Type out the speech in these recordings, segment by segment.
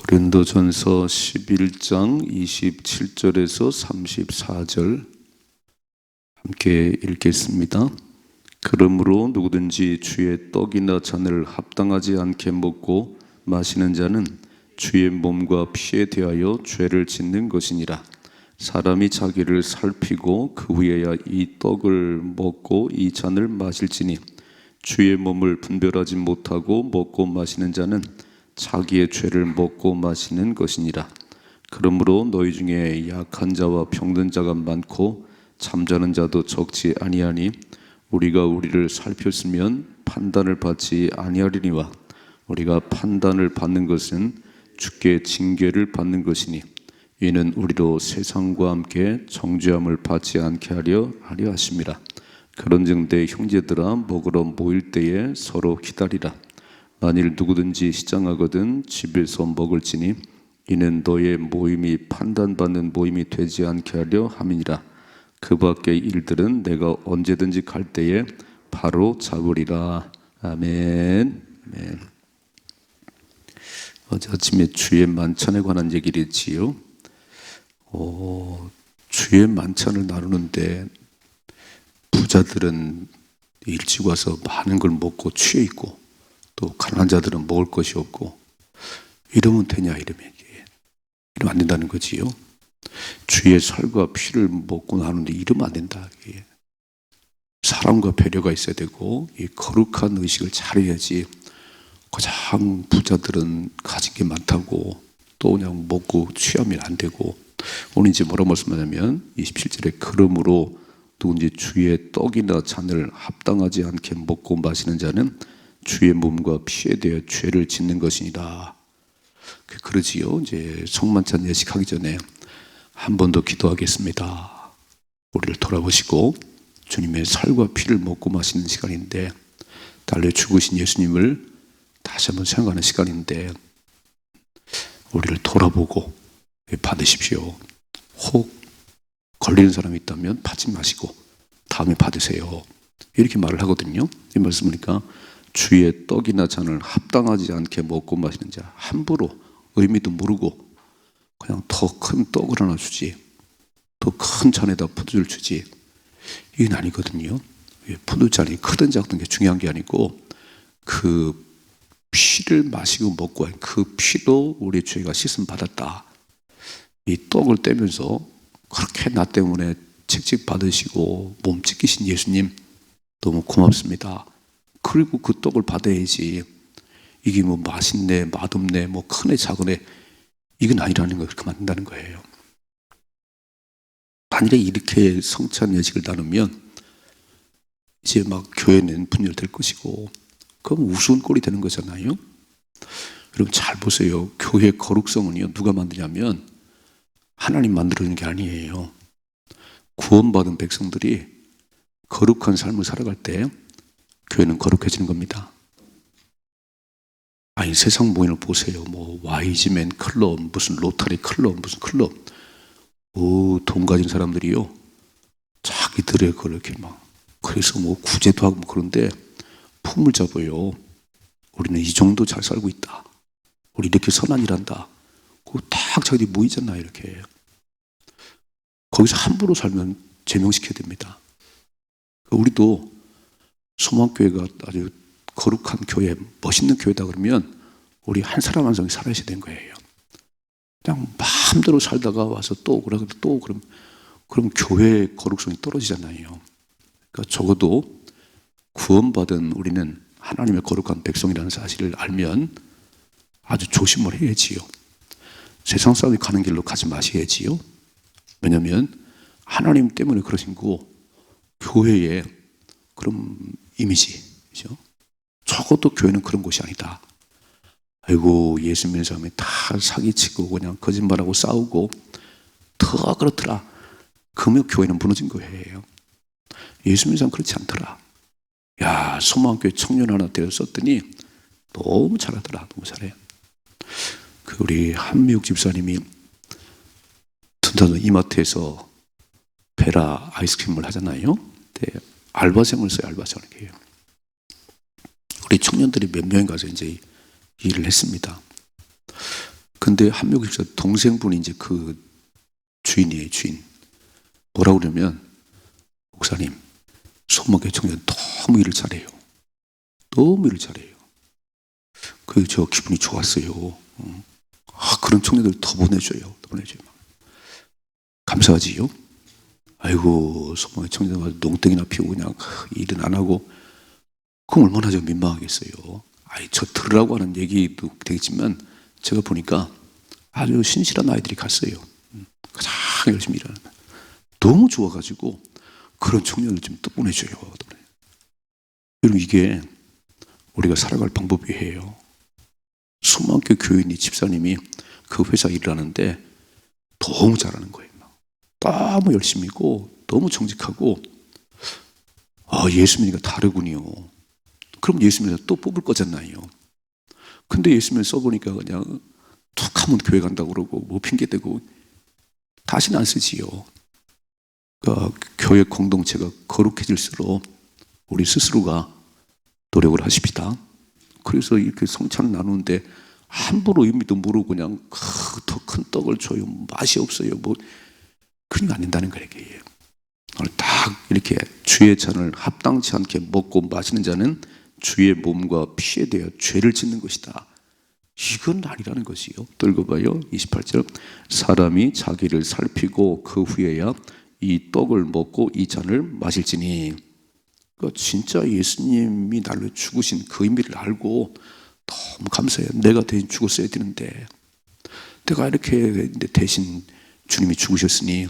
고린도전서 11장 27절에서 34절 함께 읽겠습니다. 그러므로 누구든지 주의 떡이나 잔을 합당하지 않게 먹고 마시는 자는 주의 몸과 피에 대하여 죄를 짓는 것이니라. 사람이 자기를 살피고 그 후에야 이 떡을 먹고 이 잔을 마실지니 주의 몸을 분별하지 못하고 먹고 마시는 자는 자기의 죄를 먹고 마시는 것이니라. 그러므로 너희 중에 약한 자와 병든 자가 많고 잠자는 자도 적지 아니하니 우리가 우리를 살폈으면 판단을 받지 아니하리니와 우리가 판단을 받는 것은 주께 징계를 받는 것이니 이는 우리로 세상과 함께 정죄함을 받지 않게 하려 하심이라. 그런즉 내 형제들아 먹으러 모일 때에 서로 기다리라. 만일 누구든지 시장하거든 집에서 먹을지니 이는 너의 모임이 판단받는 모임이 되지 않게 하려 함이니라. 그 밖의 일들은 내가 언제든지 갈 때에 바로 잡으리라. 아멘. 아멘. 어제 아침에 주의 만찬에 관한 얘기를 했지요. 주의 만찬을 나누는데 부자들은 일찍 와서 많은 걸 먹고 취해 있고 또 가난한 자들은 먹을 것이 없고 이러면 되냐 이러면 안 된다는 거지요. 주의 살과 피를 먹고 나누는데 이러면 안 된다. 사랑과 배려가 있어야 되고 이 거룩한 의식을 잘해야지. 가장 부자들은 가진 게 많다고 또 그냥 먹고 취하면 안 되고, 오늘 이제 뭐라고 말씀하냐면 27절에 그러므로 누군지 주의 떡이나 잔을 합당하지 않게 먹고 마시는 자는 주의 몸과 피에 대해 죄를 짓는 것이니라. 그러지요. 이제 성만찬 예식하기 전에 한 번 더 기도하겠습니다. 우리를 돌아보시고 주님의 살과 피를 먹고 마시는 시간인데, 달려 죽으신 예수님을 다시 한번 생각하는 시간인데 우리를 돌아보고 받으십시오. 혹 걸리는 사람이 있다면 받지 마시고 다음에 받으세요. 이렇게 말을 하거든요. 이 말씀 보니까 주의 떡이나 잔을 합당하지 않게 먹고 마시는 자, 함부로 의미도 모르고 그냥 더 큰 떡을 하나 주지, 더 큰 잔에다 포도주를 주지, 이건 아니거든요. 포도잔이 크든 작든 게 중요한 게 아니고 그 피를 마시고 먹고 그 피로 우리 죄가 씻음 받았다. 이 떡을 떼면서 그렇게 나 때문에 책찍 받으시고 몸 찢기신 예수님 너무 고맙습니다. 그리고 그 떡을 받아야지. 이게 뭐 맛있네 맛없네 뭐 크네 작으네 이건 아니라는 걸 그렇게 만든다는 거예요. 만일에 이렇게 성찬 예식을 나누면 이제 막 교회는 분열될 것이고 그럼 우스운 꼴이 되는 거잖아요. 여러분 잘 보세요. 교회 거룩성은요 누가 만드냐면 하나님 만들어주는 게 아니에요. 구원받은 백성들이 거룩한 삶을 살아갈 때 교회는 거룩해지는 겁니다. 아니 세상 모임을 보세요. 뭐 YG맨 클럽, 무슨 로타리 클럽, 무슨 클럽, 돈 가진 사람들이요 자기들의 그렇게 막 그래서 뭐 구제도 하고 그런데 품을 잡아요. 우리는 이 정도 잘 살고 있다. 우리 이렇게 선한 일 한다. 그거 딱 자기들이 모이잖아 이렇게. 거기서 함부로 살면 제명시켜야 됩니다. 우리도 소망교회가 아주 거룩한 교회, 멋있는 교회다 그러면 우리 한 사람 한 사람이 살아야 되는 거예요. 그냥 마음대로 살다가 와서 또 그러고 또 그럼 교회의 거룩성이 떨어지잖아요. 그러니까 적어도 구원받은 우리는 하나님의 거룩한 백성이라는 사실을 알면 아주 조심을 해야지요. 세상 사람이 가는 길로 가지 마셔야지요. 왜냐하면 하나님 때문에 그러신 거 교회의 그런 이미지, 그죠? 적어도 교회는 그런 곳이 아니다. 아이고 예수 믿는 사람이 다 사기치고 그냥 거짓말하고 싸우고 더 그렇더라. 그러면 교회는 무너진 거예요. 예수 믿는 사람 그렇지 않더라. 야 소망교회 청년 하나 데려 썼더니 너무 잘하더라. 너무 잘해. 우리 한미욱 집사님이 튼튼 이마트에서 베라 아이스크림을 하잖아요. 알바생을 써요. 알바생을 해요. 우리 청년들이 몇 명이 가서 이제 일을 했습니다. 근데 한명국 집사 동생분이 이제 그 주인이에요, 주인. 뭐라 그러면, 목사님, 소망교회 청년 너무 일을 잘해요. 너무 일을 잘해요. 저 기분이 좋았어요. 그런 청년들 더 보내줘요. 더 보내줘요. 감사하지요? 아이고, 소망의 청년들 농땡이나 피우고 그냥 일은 안 하고, 그럼 얼마나 좀 민망하겠어요. 저 들으라고 하는 얘기도 되겠지만, 제가 보니까 아주 신실한 아이들이 갔어요. 가장 열심히 일하는. 너무 좋아가지고, 그런 청년을 좀 또 보내줘요. 여러분, 이게 우리가 살아갈 방법이에요. 수많은 교인이, 집사님이 그 회사 일을 하는데 너무 잘하는 거예요. 너무 열심히고, 너무 정직하고, 예수 믿으니까 다르군요. 그럼 예수 믿어서 또 뽑을 거잖아요. 근데 예수 믿어 써보니까 그냥 툭 하면 교회 간다고 그러고, 뭐 핑계대고, 다시는 안 쓰지요. 그러니까 교회 공동체가 거룩해질수록 우리 스스로가 노력을 하십시다. 그래서 이렇게 성찬을 나누는데 함부로 의미도 모르고 그냥 더 큰 떡을 줘요. 맛이 없어요. 뭐 그러니까 안 된다는 거예요. 오늘 딱 이렇게 주의 잔을 합당치 않게 먹고 마시는 자는 주의 몸과 피에 대하여 죄를 짓는 것이다. 이건 아니라는 것이요. 또 읽어봐요. 28절. 사람이 자기를 살피고 그 후에야 이 떡을 먹고 이 잔을 마실지니. 그러니까 진짜 예수님이 나를 죽으신 그 의미를 알고 너무 감사해요. 내가 대신 죽었어야 되는데 내가 이렇게 대신 주님이 죽으셨으니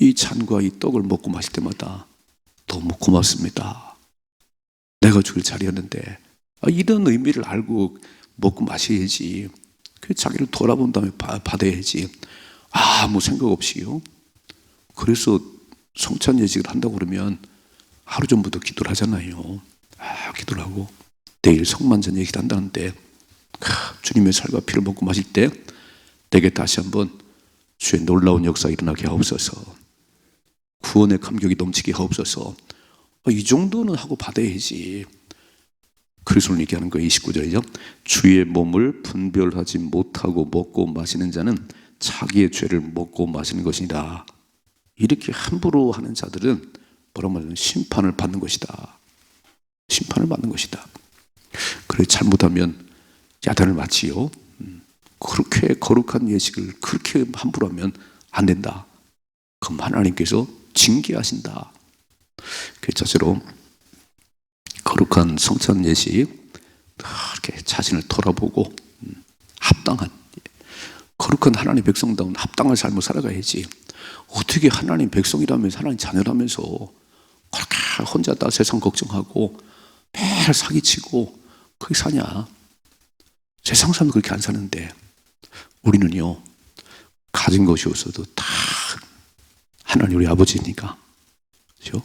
이 잔과 이 떡을 먹고 마실 때마다 너무 고맙습니다. 내가 죽을 자리였는데 이런 의미를 알고 먹고 마셔야지. 그 자기를 돌아본 다음에 받아야지. 아무 생각 없이요. 그래서 성찬 예식을 한다고 그러면 하루 전부터 기도를 하잖아요. 기도를 하고 내일 성만찬 얘기를 한다는데 주님의 살과 피를 먹고 마실 때 내게 다시 한번 주의 놀라운 역사 일어나게 하옵소서. 구원의 감격이 넘치게 하옵소서. 이 정도는 하고 받아야지. 그래서 오늘 얘기하는 거예요. 29절이죠. 주의 몸을 분별하지 못하고 먹고 마시는 자는 자기의 죄를 먹고 마시는 것이다. 이렇게 함부로 하는 자들은 뭐라고 말하면 심판을 받는 것이다. 심판을 받는 것이다. 그래 잘못하면 야단을 맞지요. 그렇게 거룩한 예식을 그렇게 함부로 하면 안 된다. 그럼 하나님께서 징계하신다. 그 자체로 거룩한 성찬 예식 이렇게 자신을 돌아보고 합당한 거룩한 하나님 백성다운 합당한 삶을 살아가야지. 어떻게 하나님 백성이라면서 하나님 자녀라면서 그렇게 혼자 다 세상 걱정하고 매일 사기치고 그렇게 사냐. 세상 사람은 그렇게 안 사는데 우리는요 가진 것이 없어도 다 하나님 우리 아버지니까. 그렇죠?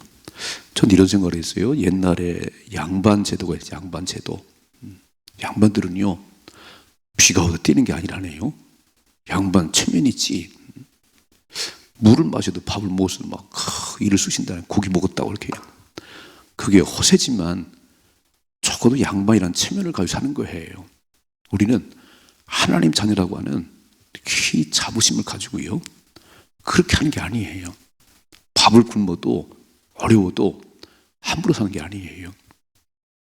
전 이런 생각을 했어요. 옛날에 양반 제도가 있어요. 양반 제도. 양반들은요 비가 와도 뛰는 게 아니라네요. 양반 체면 있지. 물을 마셔도 밥을 먹어서 막 이를 쑤신다. 고기 먹었다고 이렇게. 그게 허세지만 적어도 양반이란 체면을 가지고 사는 거예요. 우리는 하나님 자녀라고 하는 이 자부심을 가지고요 그렇게 하는 게 아니에요. 밥을 굶어도 어려워도 함부로 사는 게 아니에요.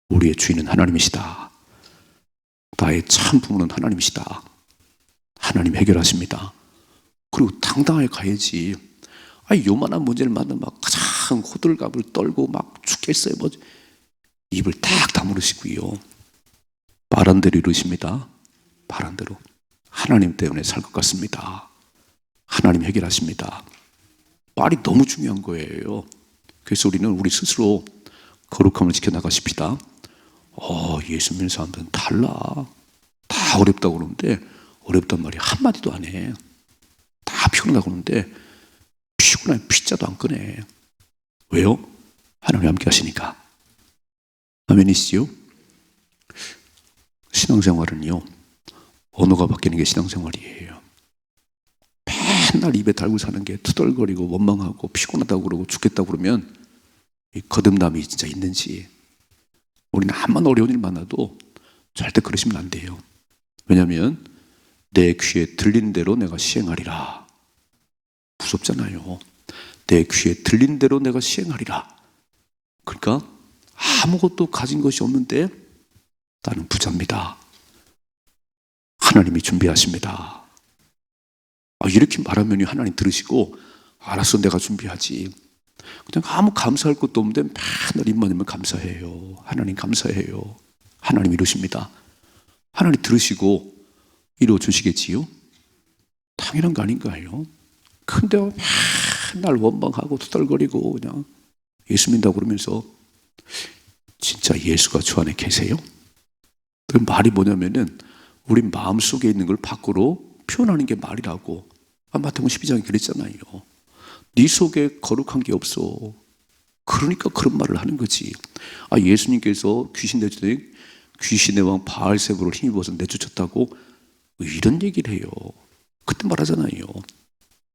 우리의 주인은 하나님이시다. 나의 참 부모는 하나님이시다. 하나님 해결하십니다. 그리고 당당하게 가야지. 요만한 문제를 만나면 막 가장 호들갑을 떨고 막 죽겠어요. 뭐 입을 딱 다물으시고요. 말한 대로 이루십니다. 말한 대로. 하나님 때문에 살 것 같습니다. 하나님 해결하십니다. 말이 너무 중요한 거예요. 그래서 우리는 우리 스스로 거룩함을 지켜나가십시다. 예수 믿는 사람들은 달라. 다 어렵다고 그러는데 어렵단 말이 한마디도 안 해. 다 피곤하다고 그러는데 피곤하면 피자도 안 꺼내. 왜요? 하나님 함께 하시니까. 아멘이시죠? 신앙생활은요 언어가 바뀌는 게 신앙생활이에요. 맨날 입에 달고 사는 게 투덜거리고 원망하고 피곤하다고 그러고 죽겠다고 그러면 이 거듭남이 진짜 있는지. 우리는 한번 어려운 일 만나도 절대 그러시면 안 돼요. 왜냐하면 내 귀에 들린 대로 내가 시행하리라. 무섭잖아요. 내 귀에 들린 대로 내가 시행하리라. 그러니까 아무것도 가진 것이 없는데 나는 부자입니다. 하나님이 준비하십니다. 이렇게 말하면 하나님 들으시고 알았어 내가 준비하지. 그냥 아무 감사할 것도 없는데 맨날 입만 열면 감사해요. 하나님 감사해요. 하나님 이루십니다. 하나님 들으시고 이루어주시겠지요? 당연한 거 아닌가요? 근데 맨날 원망하고 투덜거리고 그냥 예수 믿는다고 그러면서 진짜 예수가 주 안에 계세요? 그 말이 뭐냐면은 우리 마음속에 있는 걸 밖으로 표현하는 게 말이라고. 마태복음 12장에 그랬잖아요. 네 속에 거룩한 게 없어. 그러니까 그런 말을 하는 거지. 예수님께서 귀신 내쫓더니 귀신의 왕 바알세불을 힘입어서 내쫓았다고 이런 얘기를 해요. 그때 말하잖아요.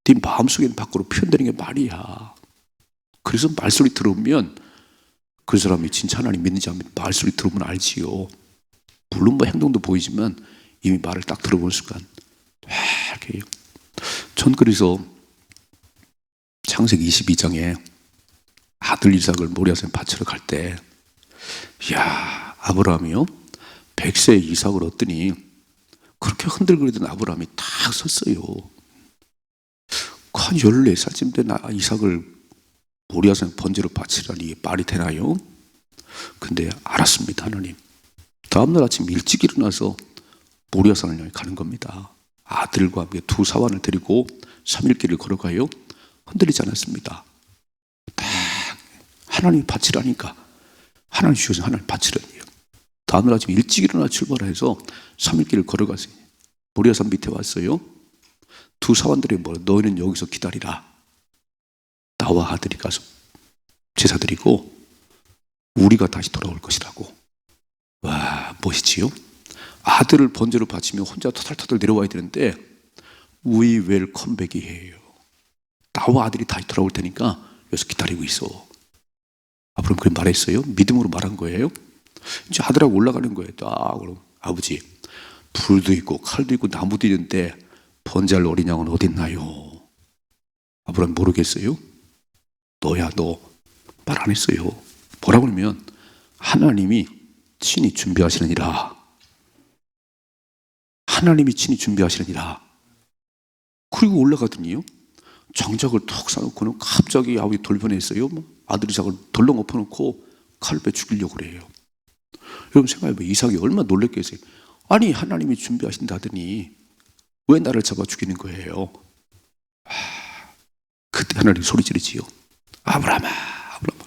네 마음속에는 밖으로 표현되는 게 말이야. 그래서 말소리 들으면 그 사람이 진짜 하나님 믿는지 안 믿는지 말소리 들으면 알지요. 물론 행동도 보이지만 이미 말을 딱 들어보는 순간 이렇게. 전 그래서 창세기 22장에 아들 이삭을 모리아산에 바치러 갈 때 아브라함이요 100세의 이삭을 얻더니 그렇게 흔들거리던 아브라함이 딱 섰어요. 한 14살쯤 된 이삭을 모리아산에 번제로 바치라니 이게 말이 되나요? 근데 알았습니다. 하나님. 다음날 아침 일찍 일어나서 모리아산을 향해 가는 겁니다. 아들과 함께 두 사환을 데리고 3일 길을 걸어가요. 흔들리지 않았습니다. 딱 하나님이 바치라니까 하나님 주셔서 하나님 바치라니요. 다음날 아침 일찍 일어나 출발해서 3일 길을 걸어가서 모리아산 밑에 왔어요. 두 사환들이 너희는 여기서 기다리라. 나와 아들이 가서 제사 드리고 우리가 다시 돌아올 것이라고. 와, 멋있지요? 아들을 번제로 바치며 혼자 터덜터덜 내려와야 되는데 We will come back 해요. 나와 아들이 다시 돌아올 테니까 여기서 기다리고 있어. 그럼 그렇게 말했어요? 믿음으로 말한 거예요? 이제 아들하고 올라가는 거예요. 그럼 아버지 불도 있고 칼도 있고 나무도 있는데 번제할 어린 양은 어디 있나요? 아브라함 모르겠어요? 너야 너 말 안 했어요. 뭐라고 하면 하나님이 친히 준비하시느니라. 하나님이 친히 준비하시느니라. 그리고 올라가더니요 장작을 턱 쌓아놓고는 갑자기 아버지 돌변했어요. 아들이 작을 덜렁 엎어놓고 칼을 빼 죽이려고 그래요. 여러분 생각해봐요. 이삭이 얼마나 놀랬겠어요. 아니 하나님이 준비하신다더니 왜 나를 잡아 죽이는 거예요? 그때 하나님 소리 지르지요. 아브라함아, 아브라함아.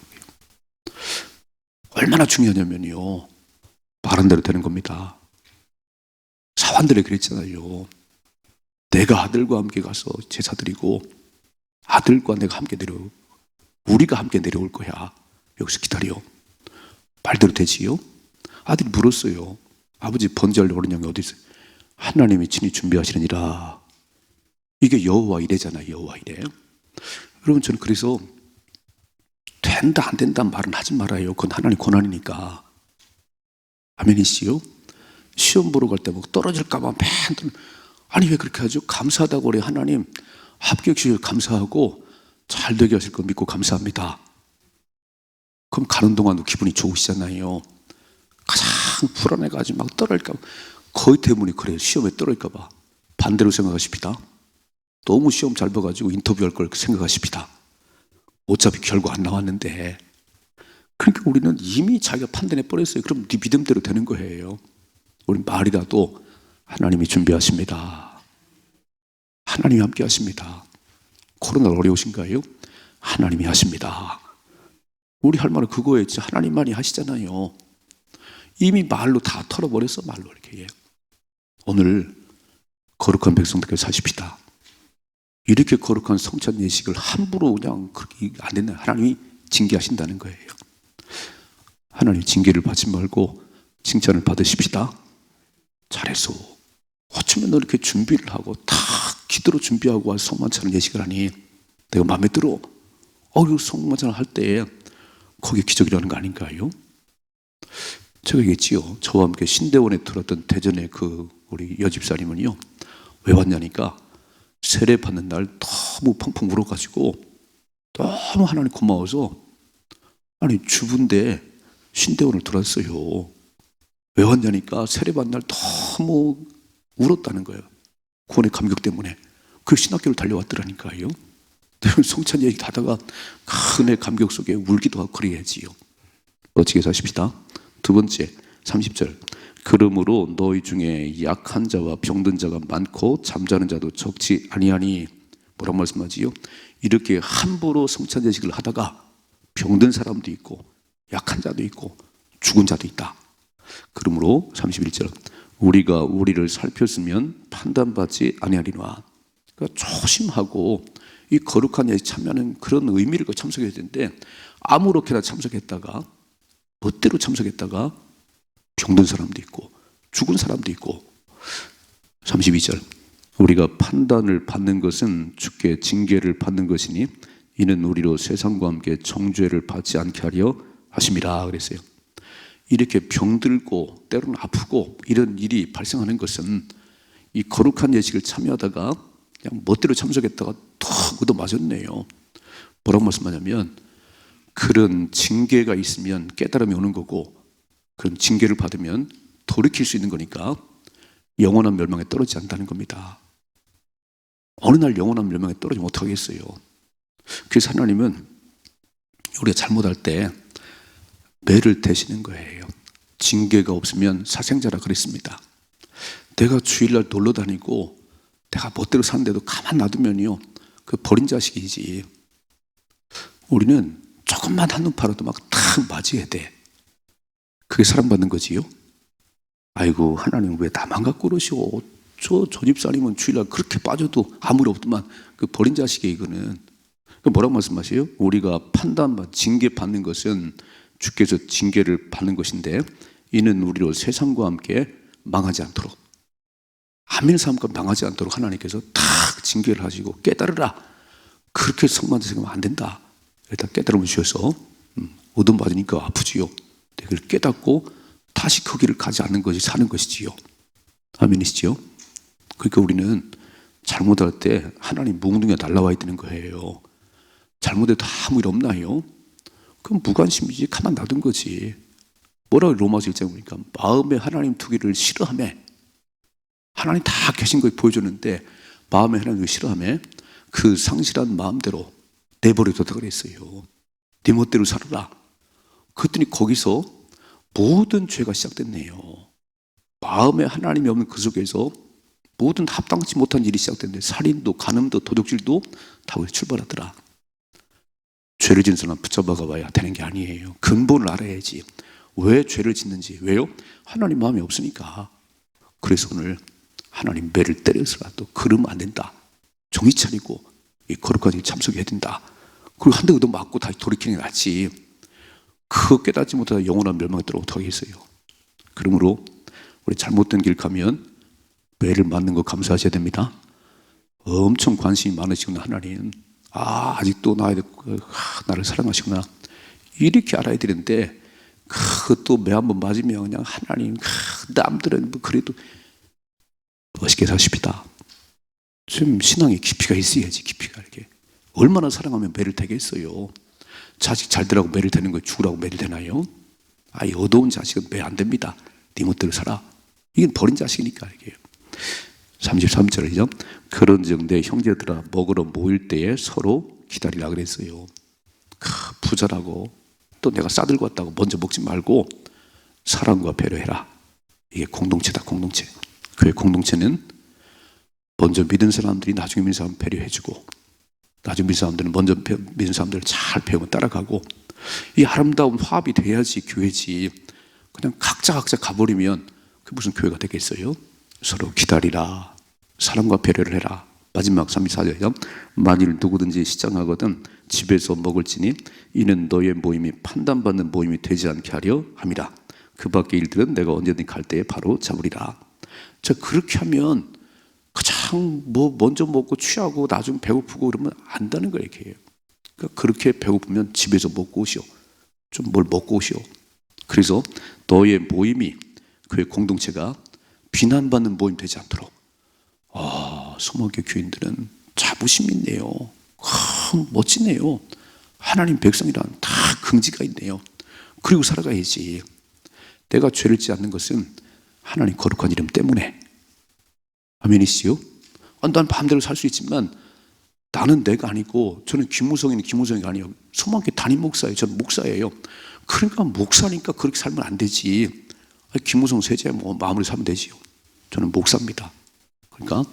얼마나 중요하냐면요. 말한 대로 되는 겁니다. 사환들이 그랬잖아요. 내가 아들과 함께 가서 제사 드리고 아들과 내가 함께 우리가 함께 내려올 거야. 여기서 기다려. 말대로 되지요? 아들이 물었어요. 아버지 번제할 어린 양이 어디 있어요? 하나님이 친히 준비하시느니라. 이게 여호와 이레잖아요. 여호와 이레. 여러분 저는 그래서 된다 안 된다는 말은 하지 말아요. 그건 하나님 권한이니까. 아멘이시요? 시험 보러 갈 때 떨어질까 봐 아니 왜 그렇게 하죠? 감사하다고 그래. 하나님 합격 시에 감사하고 잘 되게 하실 거 믿고 감사합니다. 그럼 가는 동안도 기분이 좋으시잖아요. 가장 불안해가지고 떨어질까 봐. 거의 대부분이 그래요. 시험에 떨어질까 봐. 반대로 생각하십니다. 너무 시험 잘 봐가지고 인터뷰할 걸 생각하십니다. 어차피 결과 안 나왔는데. 그러니까 우리는 이미 자기가 판단해 버렸어요. 그럼 네 믿음대로 되는 거예요. 우리 말이라도 하나님이 준비하십니다. 하나님이 함께 하십니다. 코로나 어려우신가요? 하나님이 하십니다. 우리 할 말은 그거예요. 하나님만이 하시잖아요. 이미 말로 다 털어버렸어. 말로 이렇게. 오늘 거룩한 백성들께 사십시다. 이렇게 거룩한 성찬 예식을 함부로 그냥 그렇게 안 된다. 하나님이 징계하신다는 거예요. 하나님 징계를 받지 말고 칭찬을 받으십시다. 잘했어. 어쩌면 너 이렇게 준비를 하고 다 기도로 준비하고 와서 성만찬을 예식을 하니 내가 마음에 들어. 성만찬을 할 때 거기에 기적이라는 거 아닌가요? 제가 얘기했지요. 저와 함께 신대원에 들었던 대전의 우리 여집사님은요 왜 왔냐니까 세례 받는 날 너무 펑펑 울어가지고 너무 하나님 고마워서 아니 주부인데 신대원을 들었어요. 왜 왔냐니까 세례 받는 날 너무 울었다는 거예요. 구원의 감격 때문에. 그 신학교를 달려왔더라니까요. 성찬 얘기 하다가 큰 감격 속에 울기도 하고 그래야지요. 멋지게 사십시다. 두 번째 30절. 그러므로 너희 중에 약한 자와 병든 자가 많고 잠자는 자도 적지 아니하니. 뭐란 말씀하지요? 이렇게 함부로 성찬 예식을 하다가 병든 사람도 있고 약한 자도 있고 죽은 자도 있다. 그러므로 31절. 우리가 우리를 살폈으면 판단받지 아니하리라. 그러니까 조심하고 이 거룩한 예식 참여하는 그런 의미를 참석해야 되는데 아무렇게나 참석했다가 멋대로 참석했다가 병든 사람도 있고 죽은 사람도 있고. 32절. 우리가 판단을 받는 것은 주께 징계를 받는 것이니 이는 우리로 세상과 함께 정죄를 받지 않게 하려 하심이라 그랬어요. 이렇게 병들고 때로는 아프고 이런 일이 발생하는 것은 이 거룩한 예식을 참여하다가 그냥 멋대로 참석했다가 턱 얻어맞았네요. 뭐라고 말씀하냐면 그런 징계가 있으면 깨달음이 오는 거고 그런 징계를 받으면 돌이킬 수 있는 거니까 영원한 멸망에 떨어지지 않는다는 겁니다. 어느 날 영원한 멸망에 떨어지면 어떡하겠어요. 그래서 하나님은 우리가 잘못할 때 매를 대시는 거예요. 징계가 없으면 사생자라 그랬습니다. 내가 주일날 놀러 다니고 내가 멋대로 사는데도 가만 놔두면요 그 버린 자식이지. 우리는 조금만 한눈 팔아도 막 탁 맞이해야 돼. 그게 사랑받는 거지요. 아이고 하나님 왜 나만 갖고 그러시오. 저 집사님은 주일날 그렇게 빠져도 아무 일 없더만 그 버린 자식이 이거는. 뭐라고 말씀하세요? 우리가 판단받 징계받는 것은 주께서 징계를 받는 것인데 이는 우리로 세상과 함께 망하지 않도록 아멘 삶과 망하지 않도록 하나님께서 탁 징계를 하시고 깨달으라. 그렇게 성만 생각하면 안 된다. 일단 깨달음을 주셔서 얻어맞으니까 아프지요. 그걸 깨닫고 다시 그 길을 가지 않는 것이 사는 것이지요. 아멘이시지요? 그러니까 우리는 잘못할 때 하나님 뭉둥이가 날라와야 되는 거예요. 잘못해도 아무 일 없나요? 그럼 무관심이지. 가만 놔둔 거지. 뭐라고 로마서 1장에 보니까 마음에 하나님 두기를 싫어하며 하나님 다 계신 걸 보여줬는데 마음에 하나님을 싫어하며 그 상실한 마음대로 내버려뒀다 그랬어요. 네 멋대로 살아라. 그랬더니 거기서 모든 죄가 시작됐네요. 마음에 하나님이 없는 그 속에서 모든 합당치 못한 일이 시작됐는데 살인도 간음도 도둑질도 다 거기서 출발하더라. 죄를 짓는 사람 붙잡아가 봐야 되는 게 아니에요. 근본을 알아야지. 왜 죄를 짓는지. 왜요? 하나님 마음이 없으니까. 그래서 오늘 하나님 매를 때려서라도 그러면 안 된다. 정신 차리고 이 거룩한 일 참석해야 된다. 그리고 한 대 얻어 맞고 다시 돌이키는 게 낫지. 그거 깨닫지 못하다 영원한 멸망에 들어 어떡하겠어요. 그러므로 우리 잘못된 길 가면 매를 맞는 거 감사하셔야 됩니다. 엄청 관심이 많으시구나 하나님. 아직도 나를 사랑하시구나. 이렇게 알아야 되는데 그것도 매 한 번 맞으면 그냥 하나님 남들은 뭐 그래도 멋있게 사십시다. 좀 신앙에 깊이가 있어야지. 깊이가 이렇게 얼마나 사랑하면 매를 대겠어요. 자식 잘 되라고 매를 대는 거예요. 죽으라고 매를 대나요? 아이 어두운 자식은 매 안 됩니다. 네 멋대로 살아. 이건 버린 자식이니까 이게. 33절이죠. 그런즉 내 형제들아 먹으러 모일 때에 서로 기다리라 그랬어요. 부자라고 또 내가 싸들고 왔다고 먼저 먹지 말고 사랑과 배려해라. 이게 공동체다. 공동체. 그 공동체는 먼저 믿은 사람들이 나중에 믿은 사람 배려해주고 나중에 믿은 사람들은 먼저 믿은 사람들을 잘 배우고 따라가고 이 아름다운 화합이 돼야지 교회지. 그냥 각자 가버리면 그게 무슨 교회가 되겠어요? 서로 기다리라. 사랑과 배려를 해라. 마지막 34절이요. 만일 누구든지 시장하거든 집에서 먹을지니 이는 너의 모임이 판단받는 모임이 되지 않게 하려 함이라. 그 밖의 일들은 내가 언제든지 갈 때에 바로 잡으리라. 자, 그렇게 하면 가장 먼저 먹고 취하고 나중에 배고프고 그러면 안다는 거예요. 그러니까 그렇게 배고프면 집에서 먹고 오시오. 좀 뭘 먹고 오시오. 그래서 너의 모임이 그의 공동체가 비난받는 모임 되지 않도록 소망교회 교인들은 자부심이 있네요. 멋지네요. 하나님 백성이란 다 긍지가 있네요. 그리고 살아가야지. 내가 죄를 짓지 않는 것은 하나님 거룩한 이름 때문에. 아멘이시요? 난 마음대로 살 수 있지만 나는 내가 아니고, 저는 김무성이는 김무성이 아니에요. 소망교회 담임 목사예요. 저는 목사예요. 그러니까 목사니까 그렇게 살면 안 되지. 김무성 세제 마음으로 살면 되지요. 저는 목사입니다. 그러니까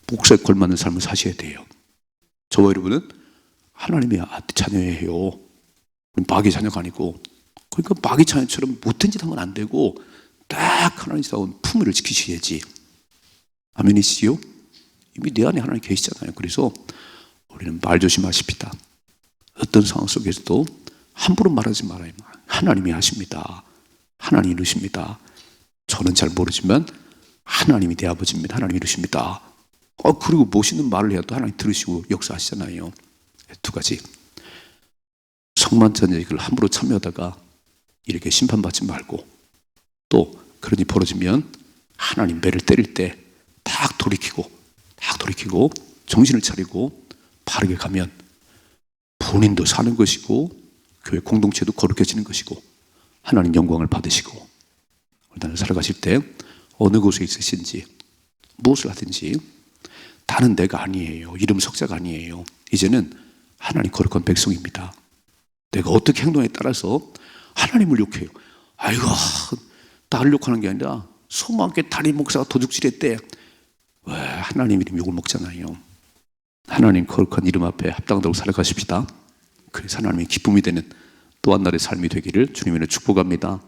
목사에 걸맞는 삶을 사셔야 돼요. 저와 여러분은 하나님의 자녀예요. 마귀의 자녀가 아니고. 그러니까 마귀 자녀처럼 못된 짓 하면 안 되고 딱 하나님다운 품위를 지키셔야지. 아멘이시요? 이미 내 안에 하나님 계시잖아요. 그래서 우리는 말 조심하십시다. 어떤 상황 속에서도 함부로 말하지 말아요. 하나님이 하십니다. 하나님이 이루십니다. 저는 잘 모르지만 하나님이 내 아버지입니다. 하나님이 이루십니다. 그리고 멋있는 말을 해야 또 하나님 들으시고 역사하시잖아요. 두 가지. 성만찬 얘기를 함부로 참여하다가 이렇게 심판받지 말고, 또 그런 일이 벌어지면 하나님 매를 때릴 때 딱 돌이키고 정신을 차리고 바르게 가면 본인도 사는 것이고 교회 공동체도 거룩해지는 것이고 하나님 영광을 받으시고, 나는 살아가실 때 어느 곳에 있으신지 무엇을 하든지 나는 내가 아니에요. 이름 석자가 아니에요. 이제는 하나님 거룩한 백성입니다. 내가 어떻게 행동에 따라서 하나님을 욕해요. 아이고, 나를 욕하는 게 아니라 소망교회 담임 목사가 도둑질했대. 왜 하나님 이름 욕을 먹잖아요. 하나님 거룩한 이름 앞에 합당하도록 살아가십시다. 그래서 하나님의 기쁨이 되는 또 한 날의 삶이 되기를 주님으로 축복합니다.